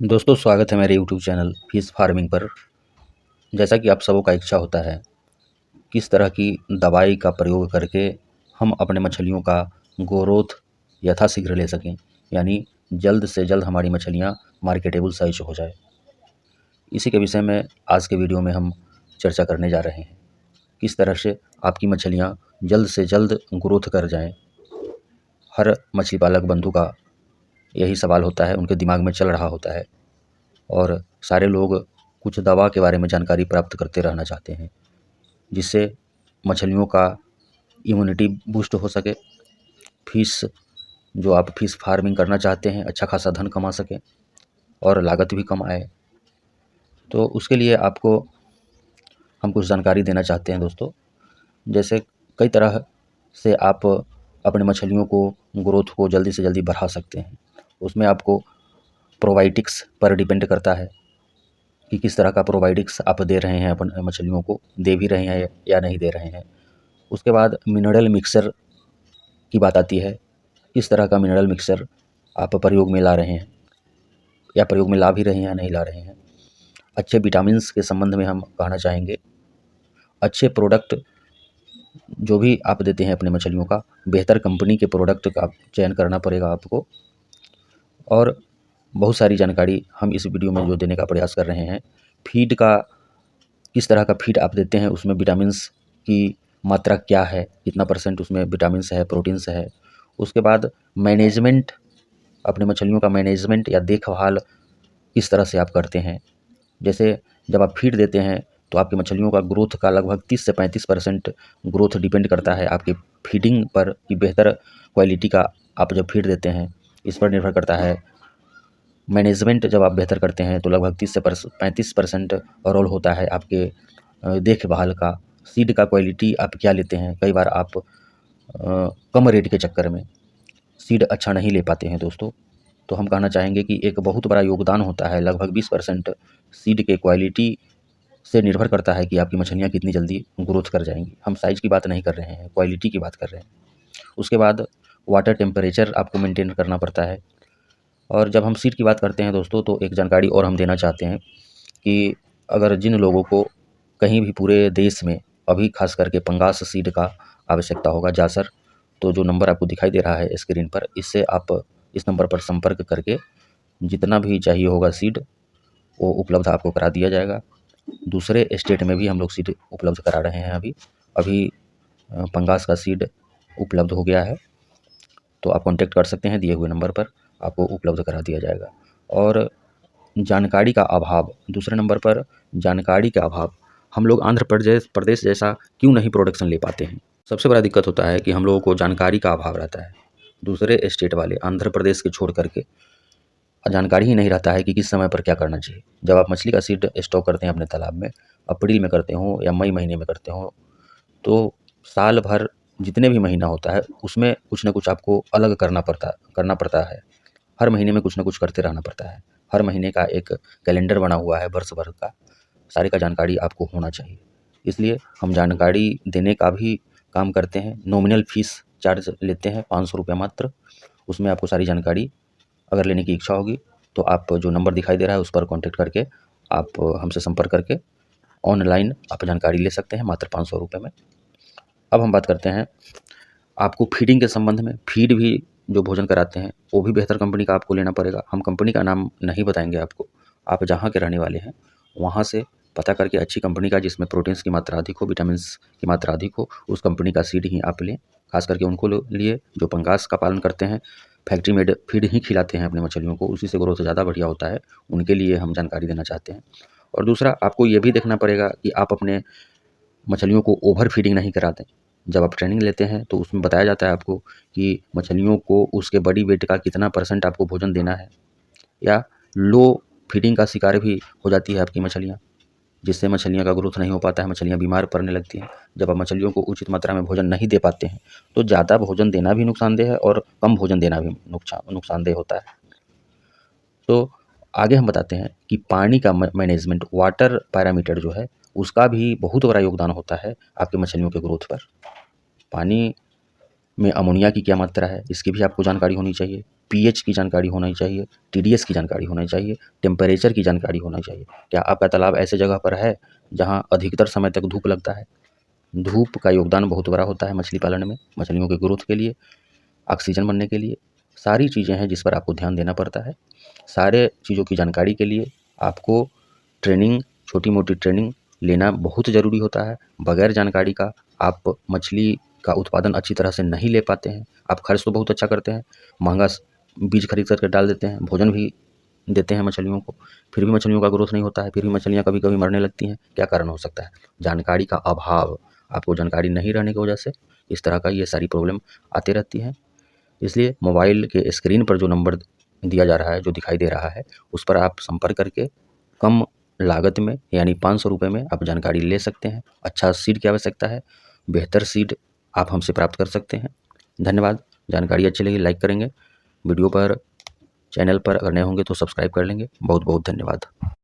दोस्तों, स्वागत है मेरे यूट्यूब चैनल फिश फार्मिंग पर। जैसा कि आप सबों का इच्छा होता है, किस तरह की दवाई का प्रयोग करके हम अपने मछलियों का ग्रोथ यथाशीघ्र ले सकें, यानी जल्द से जल्द हमारी मछलियां मार्केटेबल साइज हो जाए। इसी के विषय में आज के वीडियो में हम चर्चा करने जा रहे हैं। किस तरह से आपकी मछलियां जल्द से जल्द ग्रोथ कर जाएं। हर मछली पालक बंधु का यही सवाल होता है, उनके दिमाग में चल रहा होता है, और सारे लोग कुछ दवा के बारे में जानकारी प्राप्त करते रहना चाहते हैं, जिससे मछलियों का इम्यूनिटी बूस्ट हो सके। फिश जो आप फिश फार्मिंग करना चाहते हैं, अच्छा खासा धन कमा सकें और लागत भी कम आए। तो उसके लिए आपको हम कुछ जानकारी देना चाहते हैं दोस्तों। जैसे कई तरह से आप अपने मछलियों को ग्रोथ को जल्दी से जल्दी बढ़ा सकते हैं। उसमें आपको प्रोबायोटिक्स पर डिपेंड करता है कि किस तरह का प्रोबायोटिक्स आप दे रहे हैं, अपन मछलियों को दे भी रहे हैं या नहीं दे रहे हैं। उसके बाद मिनरल मिक्सर की बात आती है, किस तरह का मिनरल मिक्सर आप प्रयोग में ला रहे हैं, या प्रयोग में ला भी रहे हैं या नहीं ला रहे हैं। अच्छे विटामिन्स के संबंध में हम कहना चाहेंगे, अच्छे प्रोडक्ट जो भी आप देते हैं अपने मछलियों का, बेहतर कंपनी के प्रोडक्ट का चयन करना पड़ेगा आपको। और बहुत सारी जानकारी हम इस वीडियो में जो देने का प्रयास कर रहे हैं, फीड का, किस तरह का फीड आप देते हैं, उसमें विटामिन्स की मात्रा क्या है, कितना परसेंट उसमें विटामिन्स है, प्रोटीन्स है। उसके बाद मैनेजमेंट, अपने मछलियों का मैनेजमेंट या देखभाल किस तरह से आप करते हैं। जैसे जब आप फीड देते हैं तो आपकी मछलियों का ग्रोथ का लगभग 30 से 35% ग्रोथ डिपेंड करता है आपकी फीडिंग पर, कि बेहतर क्वालिटी का आप जब फीड देते हैं, इस पर निर्भर करता है। मैनेजमेंट जब आप बेहतर करते हैं तो लगभग 30 से 35% रोल होता है आपके देखभाल का। सीड का क्वालिटी आप क्या लेते हैं, कई बार आप कम रेट के चक्कर में सीड अच्छा नहीं ले पाते हैं दोस्तों। तो हम कहना चाहेंगे कि एक बहुत बड़ा योगदान होता है, लगभग 20% सीड के क्वालिटी से निर्भर करता है कि आपकी मछलियाँ कितनी जल्दी ग्रोथ कर जाएंगी। हम साइज़ की बात नहीं कर रहे हैं, क्वालिटी की बात कर रहे हैं। उसके बाद वाटर टेम्परेचर आपको मेंटेन करना पड़ता है। और जब हम सीड की बात करते हैं दोस्तों, तो एक जानकारी और हम देना चाहते हैं कि अगर जिन लोगों को कहीं भी पूरे देश में अभी खास करके पंगास सीड का आवश्यकता होगा, जासर, तो जो नंबर आपको दिखाई दे रहा है स्क्रीन पर, इससे आप इस नंबर पर संपर्क करके जितना भी चाहिए होगा सीड, वो उपलब्ध आपको करा दिया जाएगा। दूसरे स्टेट में भी हम लोग सीड उपलब्ध करा रहे हैं। अभी अभी पंगास का सीड उपलब्ध हो गया है, तो आप कॉन्टैक्ट कर सकते हैं, दिए हुए नंबर पर आपको उपलब्ध करा दिया जाएगा। और जानकारी का अभाव, दूसरे नंबर पर जानकारी का अभाव, हम लोग आंध्र प्रदेश जैसा क्यों नहीं प्रोडक्शन ले पाते हैं। सबसे बड़ा दिक्कत होता है कि हम लोगों को जानकारी का अभाव रहता है। दूसरे स्टेट वाले आंध्र प्रदेश के छोड़ करके जानकारी ही नहीं रहता है कि किस समय पर क्या करना चाहिए। जब आप मछली का सीड स्टॉक करते हैं अपने तालाब में, अप्रैल में करते हो या मई महीने में करते हो, तो साल भर जितने भी महीना होता है उसमें कुछ ना कुछ आपको अलग करना पड़ता है। हर महीने में कुछ ना कुछ करते रहना पड़ता है। हर महीने का एक कैलेंडर बना हुआ है, वर्ष भर का सारे का जानकारी आपको होना चाहिए। इसलिए हम जानकारी देने का भी काम करते हैं। नॉमिनल फ़ीस चार्ज लेते हैं, 500 रुपये मात्र। उसमें आपको सारी जानकारी अगर लेने की इच्छा होगी तो आप जो नंबर दिखाई दे रहा है उस पर कॉन्टैक्ट करके आप हमसे संपर्क करके ऑनलाइन आप जानकारी ले सकते हैं, मात्र 500 रुपये में। अब हम बात करते हैं आपको फीडिंग के संबंध में। फीड भी जो भोजन कराते हैं वो भी बेहतर कंपनी का आपको लेना पड़ेगा। हम कंपनी का नाम नहीं बताएंगे आपको, आप जहाँ के रहने वाले हैं वहाँ से पता करके अच्छी कंपनी का, जिसमें प्रोटीन्स की मात्रा अधिक हो, विटामिन्स की मात्रा अधिक हो, उस कंपनी का सीड ही आप लें। खास करके उनको लिए जो पंगास का पालन करते हैं, फैक्ट्री मेड फीड ही खिलाते हैं अपने मछलियों को, उसी से ग्रोथ ज़्यादा बढ़िया होता है, उनके लिए हम जानकारी देना चाहते हैं। और दूसरा, आपको ये भी देखना पड़ेगा कि आप अपने मछलियों को ओवर फीडिंग नहीं करा दें। जब आप ट्रेनिंग लेते हैं तो उसमें बताया जाता है आपको कि मछलियों को उसके बॉडी वेट का कितना परसेंट आपको भोजन देना है, या लो फीडिंग का शिकार भी हो जाती है आपकी मछलियाँ, जिससे मछलियों का ग्रोथ नहीं हो पाता है, मछलियाँ बीमार पड़ने लगती हैं। जब आप मछलियों को उचित मात्रा में भोजन नहीं दे पाते हैं तो ज़्यादा भोजन देना भी नुकसानदेह है और कम भोजन देना भी नुकसानदेह होता है। तो आगे हम बताते हैं कि पानी का मैनेजमेंट, वाटर पैरामीटर जो है, उसका भी बहुत बड़ा योगदान होता है आपके मछलियों के ग्रोथ पर। पानी में अमोनिया की क्या मात्रा है, इसकी भी आपको जानकारी होनी चाहिए। पीएच की जानकारी होना चाहिए, टीडीएस की जानकारी होनी चाहिए, टेम्परेचर की जानकारी होना चाहिए। क्या आपका तालाब ऐसे जगह पर है जहाँ अधिकतर समय तक धूप लगता है? धूप का योगदान बहुत बड़ा होता है मछली पालन में, मछलियों के ग्रोथ के लिए, ऑक्सीजन बनने के लिए, सारी चीज़ें हैं जिस पर आपको ध्यान देना पड़ता है। सारे चीज़ों की जानकारी के लिए आपको ट्रेनिंग, छोटी-मोटी ट्रेनिंग लेना बहुत ज़रूरी होता है। बगैर जानकारी का आप मछली का उत्पादन अच्छी तरह से नहीं ले पाते हैं। आप खर्च तो बहुत अच्छा करते हैं, महँगा बीज खरीद कर के डाल देते हैं, भोजन भी देते हैं मछलियों को, फिर भी मछलियों का ग्रोथ नहीं होता है, फिर भी मछलियाँ कभी-कभी मरने लगती हैं। क्या कारण हो सकता है? जानकारी का अभाव। आपको जानकारी नहीं रहने की वजह से इस तरह का ये सारी प्रॉब्लम आती रहती हैं। इसलिए मोबाइल के स्क्रीन पर जो नंबर दिया जा रहा है, जो दिखाई दे रहा है, उस पर आप संपर्क करके कम लागत में यानी ₹500 में आप जानकारी ले सकते हैं। अच्छा सीड की आवश्यकता है, बेहतर सीड आप हमसे प्राप्त कर सकते हैं। धन्यवाद। जानकारी अच्छी लगी लाइक करेंगे, वीडियो पर चैनल पर अगर नए होंगे तो सब्सक्राइब कर लेंगे। बहुत बहुत धन्यवाद।